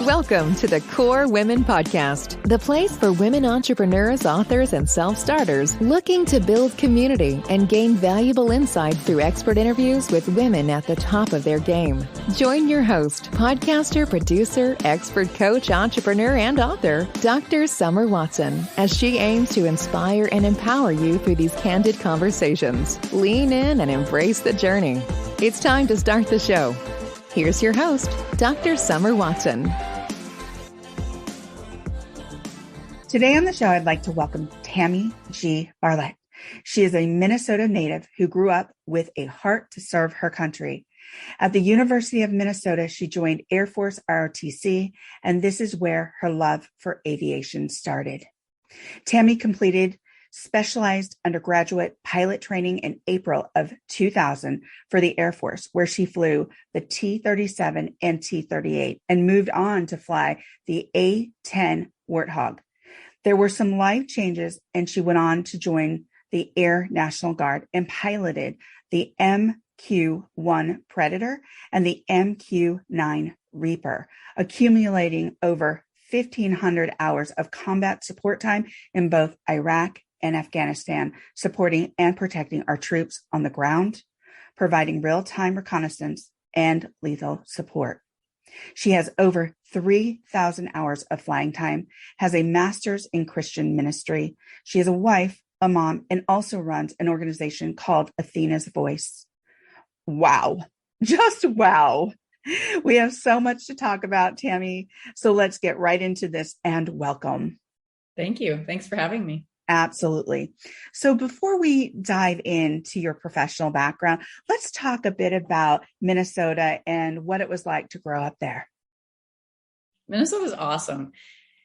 Welcome to the Core Women Podcast, the place for women entrepreneurs, authors, and self-starters looking to build community and gain valuable insight through expert interviews with women at the top of their game. Join your host, podcaster, producer, expert coach, entrepreneur, and author, Dr. Summer Watson, as she aims to inspire and empower you through these candid conversations. Lean in and embrace the journey. It's time to start the show. Here's your host, Dr. Summer Watson. Today on the show, I'd like to welcome Tammy G. Barlette. She is a Minnesota native who grew up with a heart to serve her country. At the University of Minnesota, she joined Air Force ROTC, and this is where her love for aviation started. Tammy completed specialized undergraduate pilot training in April of 2000 for the Air Force, where she flew the T-37 and T-38 and moved on to fly the A-10 Warthog. There were some life changes, and she went on to join the Air National Guard and piloted the MQ-1 Predator and the MQ-9 Reaper, accumulating over 1,500 hours of combat support time in both Iraq and Afghanistan, supporting and protecting our troops on the ground, providing real-time reconnaissance and lethal support. She has over 3,000 hours of flying time, has a master's in Christian ministry. She is a wife, a mom, and also runs an organization called Athena's Voice. Wow. Just wow. We have so much to talk about, Tammy. So let's get right into this and welcome. Thank you. Thanks for having me. Absolutely. So before we dive into your professional background, let's talk a bit about Minnesota and what it was like to grow up there. Minnesota's awesome.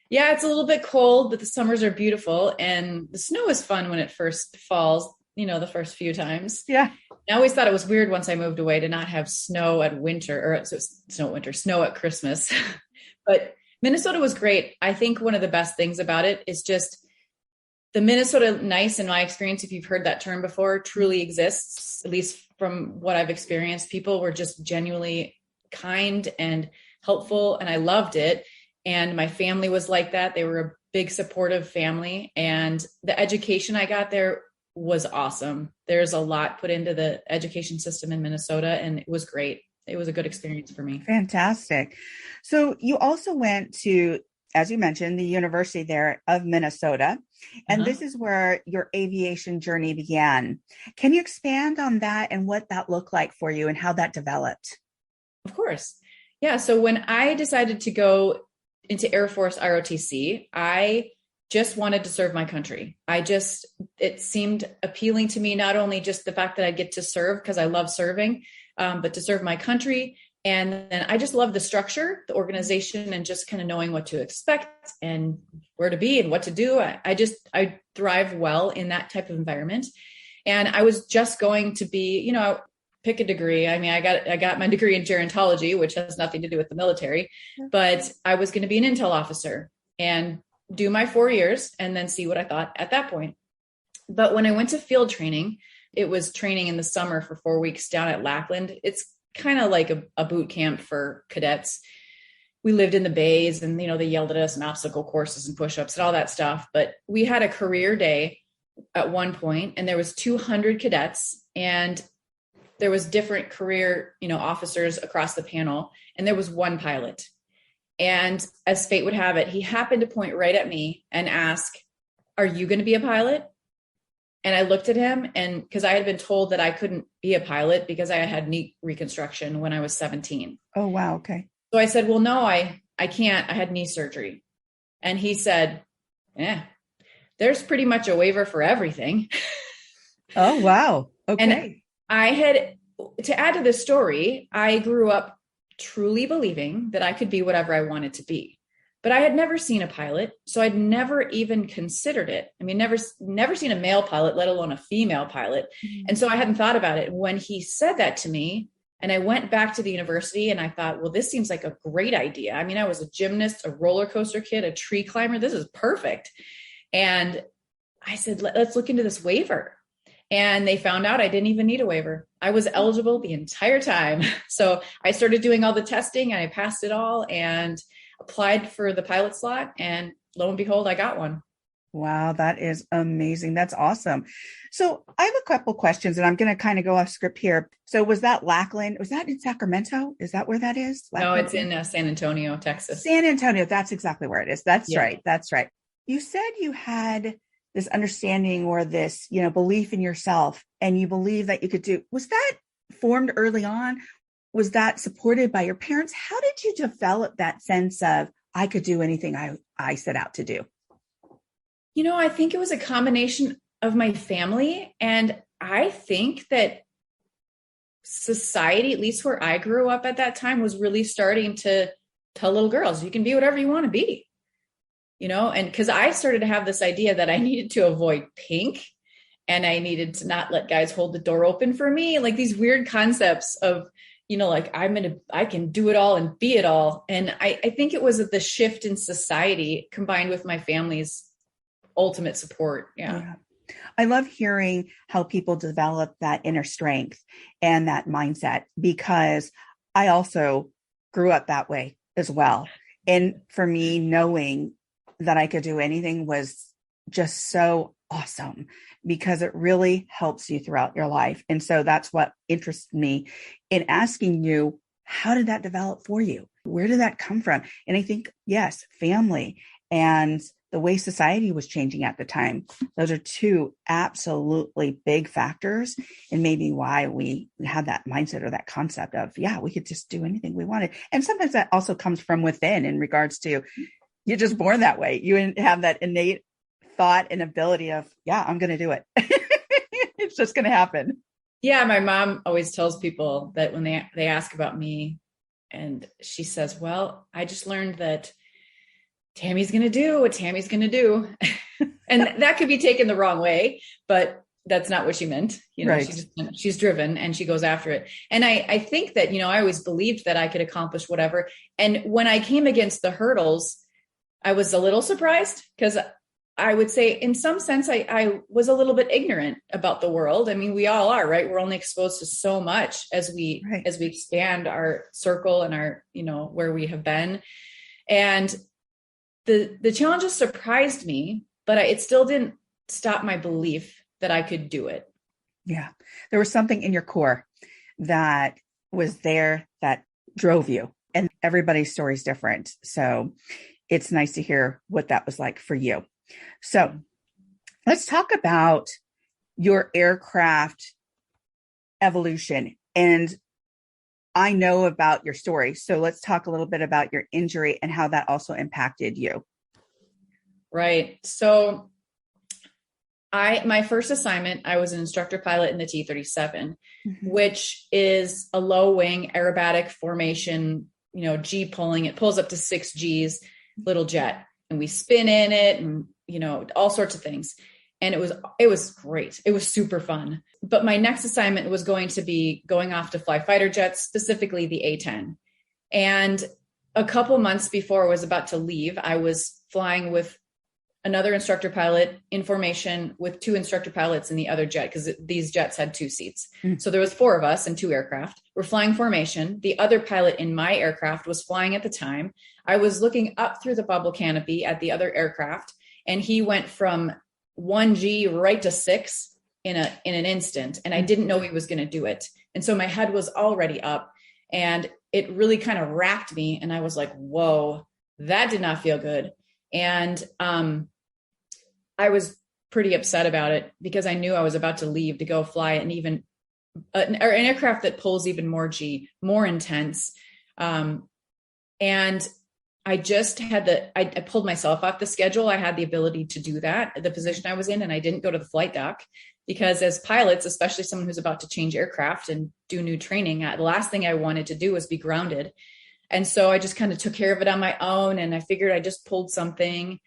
Yeah, it's a little bit cold, but the summers are beautiful. And the snow is fun when it first falls, the first few times. Yeah. I always thought it was weird once I moved away to not have snow at winter, or snow at Christmas. But Minnesota was great. I think one of the best things about it is just the Minnesota nice, in my experience, if you've heard that term before, truly exists, at least from what I've experienced. People were just genuinely kind and helpful, and I loved it. And my family was like that. They were a big supportive family, and the education I got there was awesome. There's a lot put into the education system in Minnesota, and it was great. It was a good experience for me. Fantastic. So you also went to, as you mentioned, the University there of Minnesota, and this is where your aviation journey began. Can you expand on that and what that looked like for you and how that developed? Of course. Yeah. So when I decided to go into Air Force ROTC, I just wanted to serve my country. It seemed appealing to me, not only just the fact that I get to serve because I love serving, but to serve my country. And then I just love the structure, the organization, and just kind of knowing what to expect and where to be and what to do. I thrive well in that type of environment. And I was just going to be, pick a degree. I mean, I got my degree in gerontology, which has nothing to do with the military, but I was going to be an intel officer and do my 4 years and then see what I thought at that point. But when I went to field training, it was training in the summer for 4 weeks down at Lackland. It's kind of like a boot camp for cadets. We lived in the bays and, they yelled at us and obstacle courses and push-ups and all that stuff. But we had a career day at one point, and there was 200 cadets, and there was different career, officers across the panel. And there was one pilot. And as fate would have it, he happened to point right at me and ask, "Are you going to be a pilot?" And I looked at him, and because I had been told that I couldn't be a pilot because I had knee reconstruction when I was 17. Oh, wow. Okay. So I said, "Well, no, I can't. I had knee surgery." And he said, "There's pretty much a waiver for everything." Oh, wow. Okay. And I had, to add to this story, I grew up truly believing that I could be whatever I wanted to be. But I had never seen a pilot, so I'd never even considered it. I mean, never seen a male pilot, let alone a female pilot. Mm-hmm. And so I hadn't thought about it. When he said that to me, and I went back to the university and I thought, well, this seems like a great idea. I mean, I was a gymnast, a roller coaster kid, a tree climber. This is perfect. And I said, let's look into this waiver. And they found out I didn't even need a waiver. I was eligible the entire time. So I started doing all the testing and I passed it all and applied for the pilot slot, and lo and behold, I got one. Wow, that is amazing. That's awesome. So I have a couple questions and I'm going to kind of go off script here. So was that Lackland? Was that in Sacramento? Is that where that is? No, it's in San Antonio, Texas. San Antonio. That's exactly where it is. That's Yeah. right. That's right. You said you had this understanding or this, belief in yourself, and you believe that you could do. Was that formed early on? Was that supported by your parents? How did you develop that sense of I could do anything I set out to do? I think it was a combination of my family. And I think that society, at least where I grew up at that time, was really starting to tell little girls, you can be whatever you want to be, and because I started to have this idea that I needed to avoid pink and I needed to not let guys hold the door open for me. Like these weird concepts of, like I can do it all and be it all. And I think it was the shift in society combined with my family's ultimate support. Yeah. I love hearing how people develop that inner strength and that mindset, because I also grew up that way as well. And for me, knowing that I could do anything was just so awesome, because it really helps you throughout your life. And so that's what interests me in asking you, how did that develop for you? Where did that come from? And I think, yes, family and the way society was changing at the time. Those are two absolutely big factors, and maybe why we had that mindset or that concept of, we could just do anything we wanted. And sometimes that also comes from within, in regards to you're just born that way. You have that innate thought and ability of, I'm going to do it. It's just going to happen. Yeah. My mom always tells people that when they ask about me, and she says, well, I just learned that Tammy's going to do what Tammy's going to do. And that could be taken the wrong way, but that's not what she meant. Right. She's driven and she goes after it. And I think that, I always believed that I could accomplish whatever. And when I came against the hurdles, I was a little surprised, because I would say in some sense, I was a little bit ignorant about the world. I mean, we all are, right? We're only exposed to so much as we expand our circle and our, where we have been. And the challenges surprised me, but it still didn't stop my belief that I could do it. Yeah. There was something in your core that was there that drove you, and everybody's story is different. So it's nice to hear what that was like for you. So let's talk about your aircraft evolution. And I know about your story. So let's talk a little bit about your injury and how that also impacted you. Right. So my first assignment, I was an instructor pilot in the T-37, which is a low wing aerobatic formation, G pulling. It pulls up to 6 Gs, little jet, and we spin in it and, all sorts of things. And it was great. It was super fun. But my next assignment was going to be going off to fly fighter jets, specifically the A-10. And a couple months before I was about to leave, I was flying with another instructor pilot in formation with 2 instructor pilots in the other jet, because these jets had 2 seats. So there was 4 of us and 2 aircraft. We're flying formation. The other pilot in my aircraft was flying at the time. I was looking up through the bubble canopy at the other aircraft, and he went from 1 G right to 6 in an instant. And I didn't know he was going to do it. And so my head was already up, and it really kind of racked me. And I was like, whoa, that did not feel good. And I was pretty upset about it, because I knew I was about to leave to go fly an aircraft that pulls even more G, more intense. And I just had I pulled myself off the schedule. I had the ability to do that at the position I was in, and I didn't go to the flight dock, because as pilots, especially someone who's about to change aircraft and do new training, the last thing I wanted to do was be grounded. And so I just kind of took care of it on my own. And I figured I just pulled something.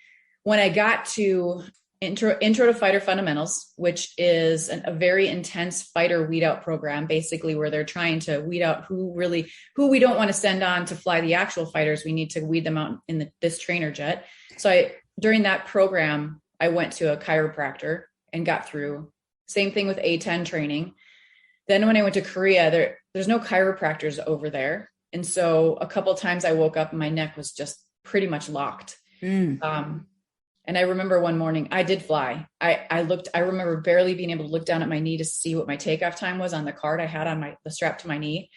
When I got to Intro to Fighter Fundamentals, which is a very intense fighter weed out program, basically where they're trying to weed out who we don't want to send on to fly the actual fighters. We need to weed them out in this trainer jet. So during that program, I went to a chiropractor and got through. Same thing with A-10 training. Then when I went to Korea, there's no chiropractors over there. And so a couple of times I woke up and my neck was just pretty much locked. And I remember one morning I did fly. I remember barely being able to look down at my knee to see what my takeoff time was on the card I had on the strap to my knee.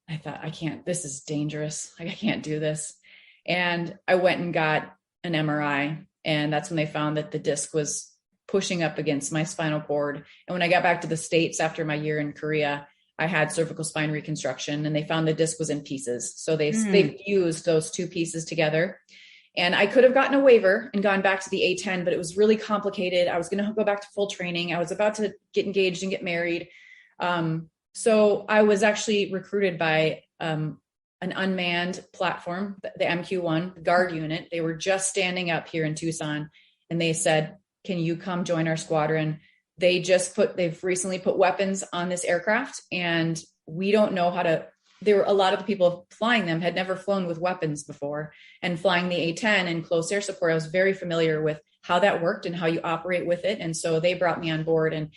I thought, this is dangerous. Like, I can't do this. And I went and got an MRI, and that's when they found that the disc was pushing up against my spinal cord. And when I got back to the States after my year in Korea, I had cervical spine reconstruction, and they found the disc was in pieces. So they fused those two pieces together. And I could have gotten a waiver and gone back to the A-10, but it was really complicated. I was going to go back to full training. I was about to get engaged and get married. So I was actually recruited by an unmanned platform, the MQ-1, the guard unit. They were just standing up here in Tucson, and they said, can you come join our squadron? They've recently put weapons on this aircraft, and we don't know how to. A lot of the people flying them had never flown with weapons before, and flying the A-10 in close air support, I was very familiar with how that worked and how you operate with it. And so they brought me on board, and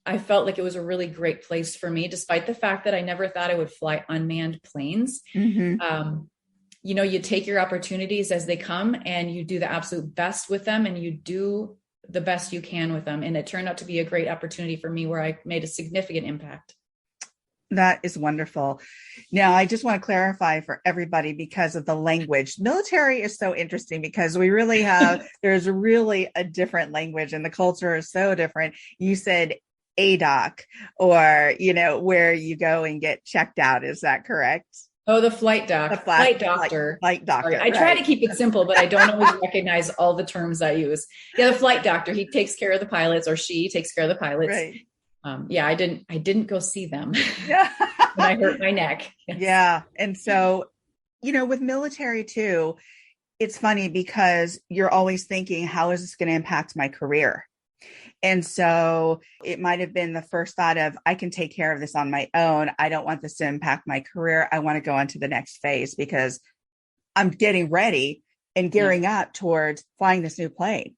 I felt like it was a really great place for me, despite the fact that I never thought I would fly unmanned planes. You take your opportunities as they come, and you do the absolute best with them, and you do the best you can with them. And it turned out to be a great opportunity for me where I made a significant impact. That is wonderful. Now, I just want to clarify for everybody because of the language. Military is so interesting because we really have, there's really a different language, and the culture is so different. You said ADOC, or, where you go and get checked out. Is that correct? Oh, the flight doctor. Flight doctor. Sorry. I try to keep it simple, but I don't always recognize all the terms I use. Yeah, the flight doctor, he takes care of the pilots, or she takes care of the pilots. Right. I didn't go see them when I hurt my neck. Yes. Yeah. And so, with military too, it's funny because you're always thinking, how is this going to impact my career? And so it might've been the first thought of, I can take care of this on my own. I don't want this to impact my career. I want to go on to the next phase because I'm getting ready and gearing up towards flying this new plane.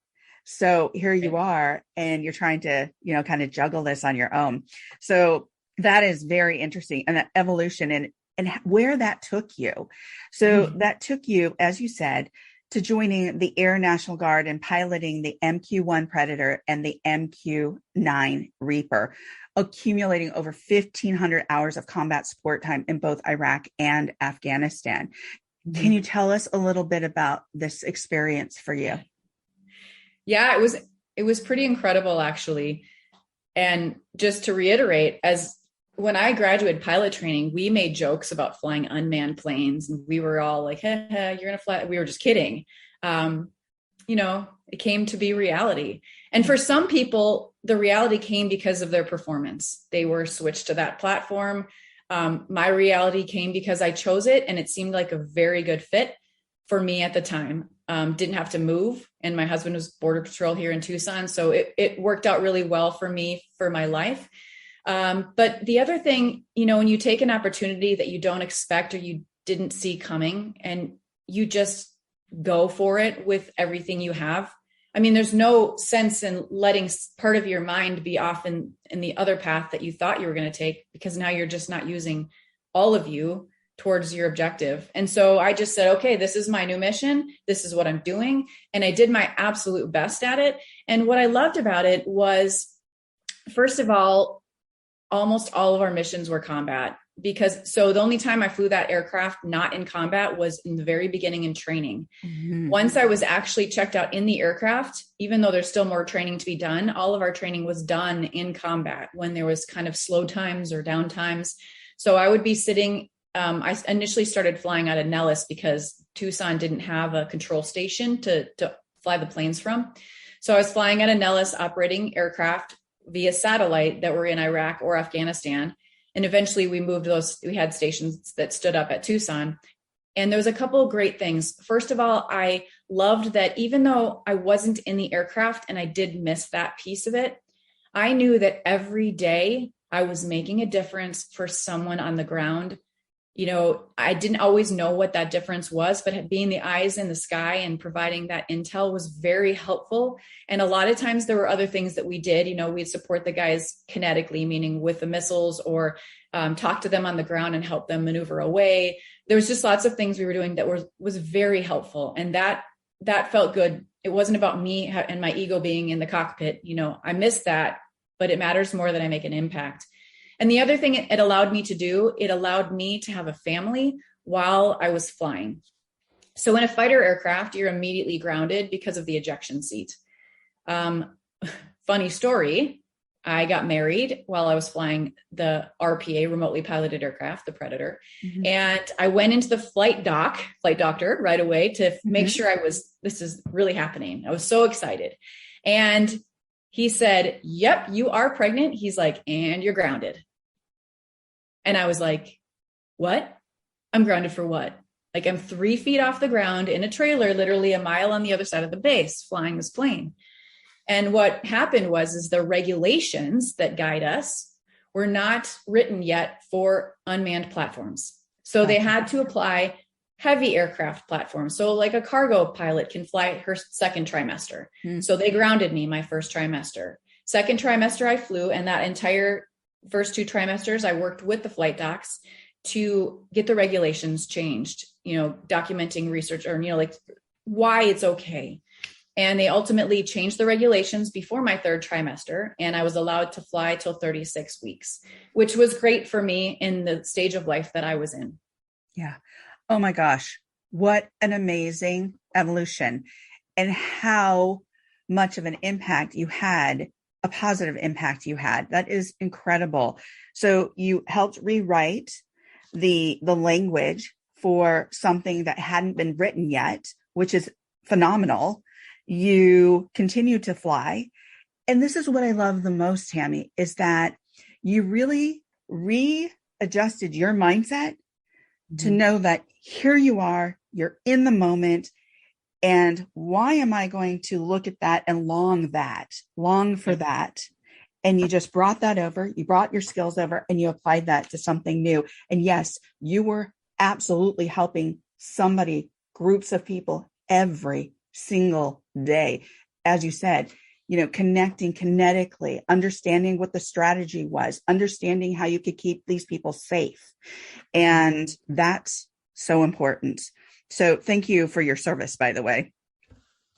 So here you are, and you're trying to, kind of juggle this on your own. So that is very interesting, and that evolution and where that took you. So that took you, as you said, to joining the Air National Guard and piloting the MQ-1 Predator and the MQ-9 Reaper, accumulating over 1,500 hours of combat support time in both Iraq and Afghanistan. Can you tell us a little bit about this experience for you? Yeah, it was pretty incredible, actually. And just to reiterate, when I graduated pilot training, we made jokes about flying unmanned planes, and we were all like, you're going to fly. We were just kidding. It came to be reality. And for some people, the reality came because of their performance. They were switched to that platform. My reality came because I chose it, and it seemed like a very good fit for me at the time. Didn't have to move, and my husband was Border Patrol here in Tucson. So it worked out really well for me, for my life. But the other thing, when you take an opportunity that you don't expect or you didn't see coming, and you just go for it with everything you have. I mean, there's no sense in letting part of your mind be off in the other path that you thought you were going to take, because now you're just not using all of you towards your objective. And so I just said, okay, this is my new mission. This is what I'm doing. And I did my absolute best at it. And what I loved about it was, first of all, almost all of our missions were combat, so the only time I flew that aircraft not in combat was in the very beginning in training. Once I was actually checked out in the aircraft, even though there's still more training to be done, all of our training was done in combat when there was kind of slow times or down times. So I would be sitting, I initially started flying out of Nellis because Tucson didn't have a control station to fly the planes from. So I was flying out of Nellis, operating aircraft via satellite that were in Iraq or Afghanistan. And eventually we had stations that stood up at Tucson. And there was a couple of great things. First of all, I loved that even though I wasn't in the aircraft and I did miss that piece of it, I knew that every day I was making a difference for someone on the ground. I didn't always know what that difference was, but being the eyes in the sky and providing that intel was very helpful. And a lot of times there were other things that we did. We'd support the guys kinetically, meaning with the missiles or talk to them on the ground and help them maneuver away. There was just lots of things we were doing that was very helpful. And that felt good. It wasn't about me and my ego being in the cockpit. I missed that, but it matters more that I make an impact. And the other thing it allowed me to do, it allowed me to have a family while I was flying. So in a fighter aircraft, you're immediately grounded because of the ejection seat. Funny story. I got married while I was flying the RPA, remotely piloted aircraft, the Predator. Mm-hmm. And I went into the flight doctor right away to make sure this is really happening. I was so excited. And he said, "Yep, you are pregnant." He's like, "And you're grounded." And I was like, "What? I'm grounded for what?" Like, I'm 3 feet off the ground in a trailer, literally a mile on the other side of the base, flying this plane. And what happened is the regulations that guide us were not written yet for unmanned platforms. So they had to apply heavy aircraft platforms. So like a cargo pilot can fly her second trimester. So they grounded me my first trimester. Second trimester I flew, and that entire first 2 trimesters, I worked with the flight docs to get the regulations changed, documenting research or, like why it's okay. And they ultimately changed the regulations before my 3rd trimester. And I was allowed to fly till 36 weeks, which was great for me in the stage of life that I was in. Yeah. Oh my gosh. What an amazing evolution, and how much of an impact you had, a positive impact you had. That is incredible. So you helped rewrite the language for something that hadn't been written yet, which is phenomenal. You continue to fly. And this is what I love the most, Tammy, is that you really readjusted your mindset to know that here you are, you're in the moment. And why am I going to look at that and long for that? And you just brought that over, you brought your skills over, and you applied that to something new. And yes, you were absolutely helping somebody, groups of people every single day. As you said, connecting kinetically, understanding what the strategy was, understanding how you could keep these people safe. And that's so important. So thank you for your service, by the way.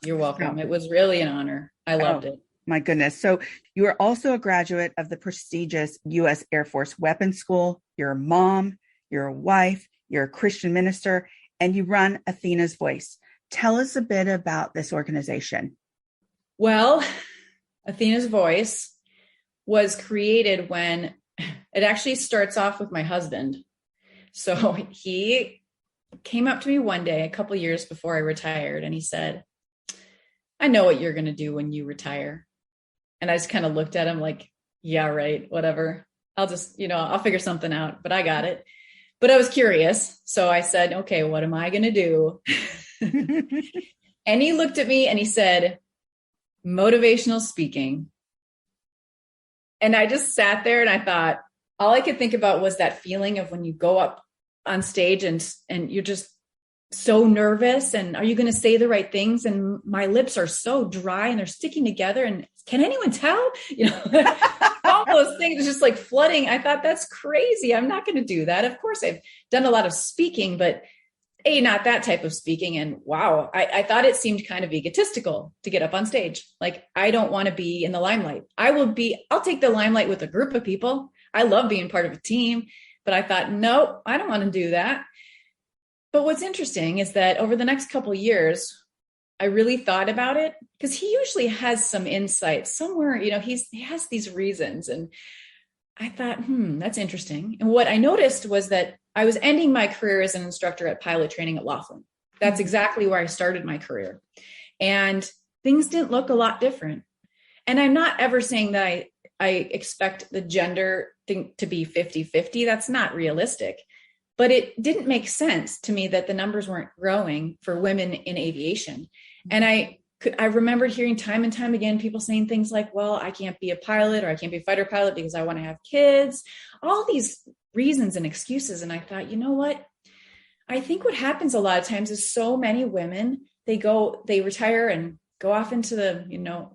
You're welcome. It was really an honor. I loved it. My goodness. So you are also a graduate of the prestigious U.S. Air Force Weapons School. You're a mom, you're a wife, you're a Christian minister, and you run Athena's Voice. Tell us a bit about this organization. Well, Athena's Voice was created when it actually starts off with my husband. So he came up to me one day, a couple of years before I retired, and he said, "I know what you're going to do when you retire." And I just kind of looked at him like, yeah, right, whatever. I'll just, I'll figure something out, but I got it. But I was curious. So I said, okay, what am I going to do? And he looked at me and he said, "Motivational speaking." And I just sat there and I thought, all I could think about was that feeling of when you go up on stage and you're just so nervous, and are you going to say the right things? And my lips are so dry and they're sticking together. And can anyone tell? All those things just like flooding. I thought, that's crazy. I'm not going to do that. Of course, I've done a lot of speaking, but not that type of speaking. And wow, I thought it seemed kind of egotistical to get up on stage. Like, I don't want to be in the limelight. I'll take the limelight with a group of people. I love being part of a team, but I thought, no, I don't want to do that. But what's interesting is that over the next couple of years, I really thought about it, because he usually has some insights somewhere, he has these reasons. And I thought, that's interesting. And what I noticed was that I was ending my career as an instructor at pilot training at Laughlin. That's exactly where I started my career. And things didn't look a lot different. And I'm not ever saying that I expect the gender thing to be 50-50. That's not realistic. But it didn't make sense to me that the numbers weren't growing for women in aviation. And I remembered hearing time and time again, people saying things like, well, I can't be a pilot, or I can't be a fighter pilot because I want to have kids, all these reasons and excuses. And I thought, you know what? I think what happens a lot of times is so many women, they retire and go off into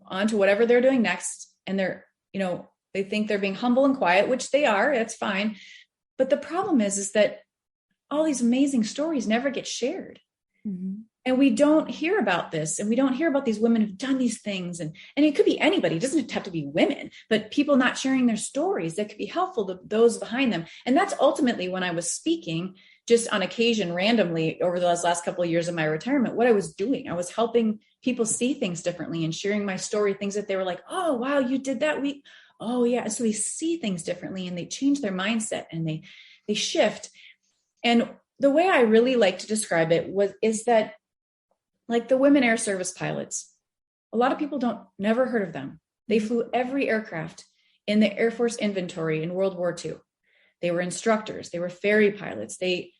onto whatever they're doing next. And they think they're being humble and quiet, which they are, that's fine. But the problem is that all these amazing stories never get shared. Mm-hmm. And we don't hear about this, and we don't hear about these women who've done these things. And it could be anybody. It doesn't have to be women, but people not sharing their stories that could be helpful to those behind them. And that's ultimately when I was speaking, just on occasion, randomly over the last couple of years of my retirement, what I was doing. I was helping people see things differently and sharing my story, things that they were like, oh, wow, you did that week. Oh, yeah. And so they see things differently and they change their mindset and they shift. And the way I really like to describe it is that, like the women air service pilots, a lot of people never heard of them. They flew every aircraft in the Air Force inventory in World War II. They were instructors. They were ferry pilots. They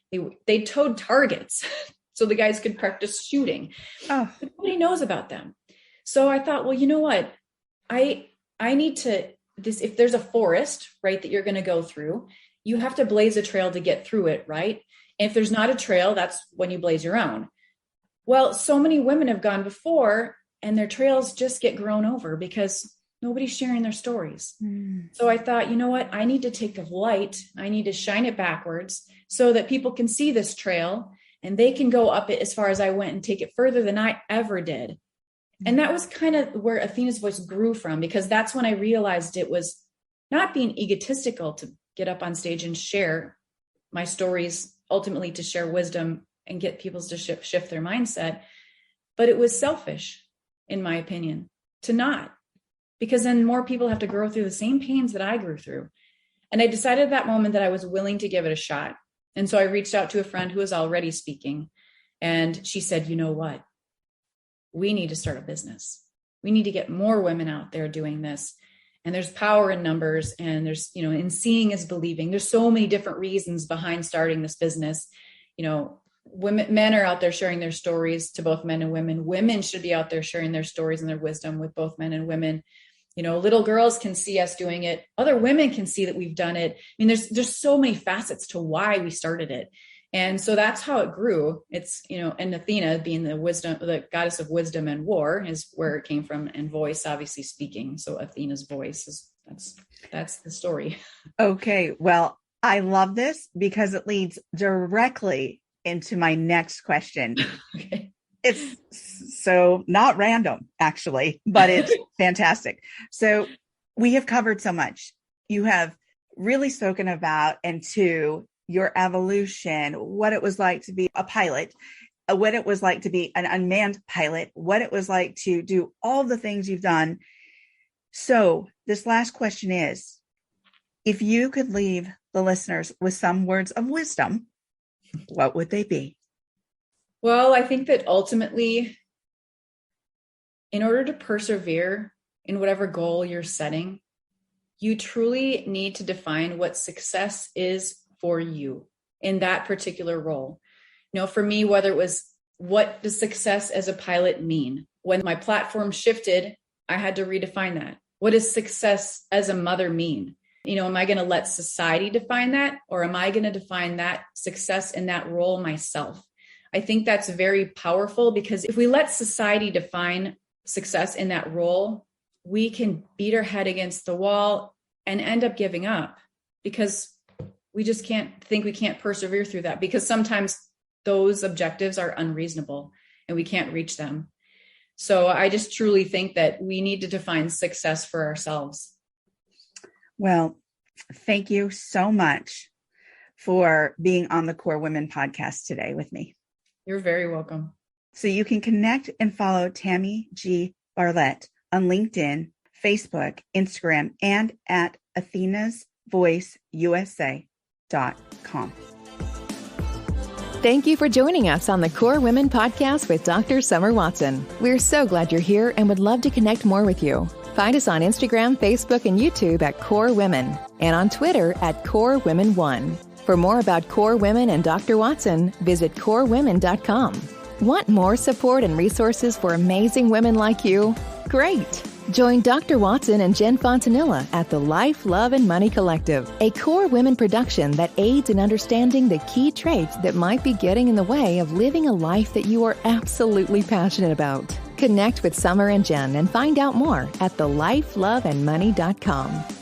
towed targets so the guys could practice shooting. Oh. But nobody knows about them. So I thought, well, you know what? I need to, if there's a forest, right, that you're going to go through, you have to blaze a trail to get through it, right? And if there's not a trail, that's when you blaze your own. Well, so many women have gone before and their trails just get grown over because nobody's sharing their stories. So I thought, you know what? I need to take the light. I need to shine it backwards so that people can see this trail and they can go up it as far as I went and take it further than I ever did. And that was kind of where Athena's voice grew from, because that's when I realized it was not being egotistical to get up on stage and share my stories, ultimately to share wisdom and get people to shift their mindset. But it was selfish, in my opinion, to not, because then more people have to grow through the same pains that I grew through. And I decided at that moment that I was willing to give it a shot. And so I reached out to a friend who was already speaking, and she said, you know what? We need to start a business. We need to get more women out there doing this. And there's power in numbers, and there's, in seeing is believing. There's so many different reasons behind starting this business. Men are out there sharing their stories to both men and women. Women should be out there sharing their stories and their wisdom with both men and women. Little girls can see us doing it. Other women can see that we've done it. I mean, there's so many facets to why we started it. And so that's how it grew. It's, and Athena being the goddess of wisdom and war is where it came from, and voice, obviously speaking. So Athena's voice that's the story. Okay. Well, I love this because it leads directly into my next question. Okay. It's so not random, actually, but it's fantastic. So we have covered so much. You have really spoken about and to your evolution, what it was like to be a pilot, what it was like to be an unmanned pilot, what it was like to do all the things you've done. So this last question is, if you could leave the listeners with some words of wisdom, what would they be? Well, I think that ultimately, in order to persevere in whatever goal you're setting, you truly need to define what success is for you in that particular role. For me, whether it was, what does success as a pilot mean? When my platform shifted, I had to redefine that. What does success as a mother mean? Am I going to let society define that, or am I going to define that success in that role myself? I think that's very powerful, because if we let society define success in that role, we can beat our head against the wall and end up giving up, because we just we can't persevere through that, because sometimes those objectives are unreasonable and we can't reach them. So I just truly think that we need to define success for ourselves. Well, thank you so much for being on the Core Women podcast today with me. You're very welcome. So you can connect and follow Tammy G. Barlette on LinkedIn, Facebook, Instagram, and at athenasvoiceusa.com. Thank you for joining us on the Core Women podcast with Dr. Summer Watson. We're so glad you're here and would love to connect more with you. Find us on Instagram, Facebook, and YouTube at Core Women, and on Twitter at Core Women 1. For more about Core Women and Dr. Watson, visit corewomen.com. Want more support and resources for amazing women like you? Great! Join Dr. Watson and Jen Fontanilla at the Life, Love, and Money Collective, a Core Women production that aids in understanding the key traits that might be getting in the way of living a life that you are absolutely passionate about. Connect with Summer and Jen and find out more at thelifeloveandmoney.com.